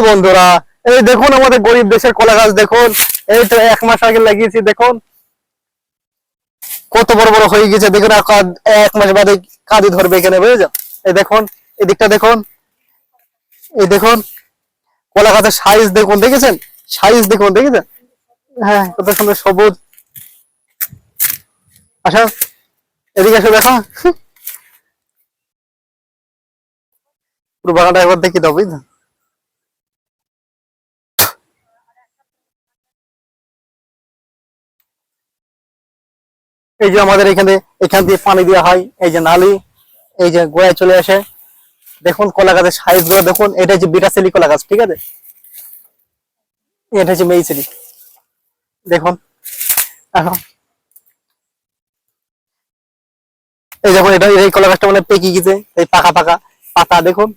বন্ধুরা, এই দেখুন আমাদের গরিব দেশের কলা গাছ দেখুন। এই তো 1 মাস আগে লাগিয়েছি, দেখুন কত বড় বড় হয়ে গেছে। দেখুন 1 মাস বাদে কাঁদি ধরবে এখানে, বুঝেছো? এই দেখুন, এদিকটা দেখুন, এই দেখুন কলা গাছের সাইজ দেখুন, দেখেছেন? সাইজ দেখুন, দেখেছেন? হ্যাঁ, কত সুন্দর সবুজ। আচ্ছা, এদিকে এসে দেখো, পুরো বাগানটা একবার দেখি দাও, বুঝলে? এই যে আমাদের এখান দিয়ে পানি দেওয়া হয়, এই যে নালি, এই যে গোড়ায় চলে আসে। দেখুন কলা গাছের সাইজ গুলো দেখুন। এটা হচ্ছে বিটাশালি কলা গাছ, ঠিক আছে? এটা হচ্ছে মেইসিলি, দেখুন। এখন এই দেখুন, এটা এই কলা গাছটা মানে পেকে গেছে, এই পাকা পাকা পাতা দেখুন।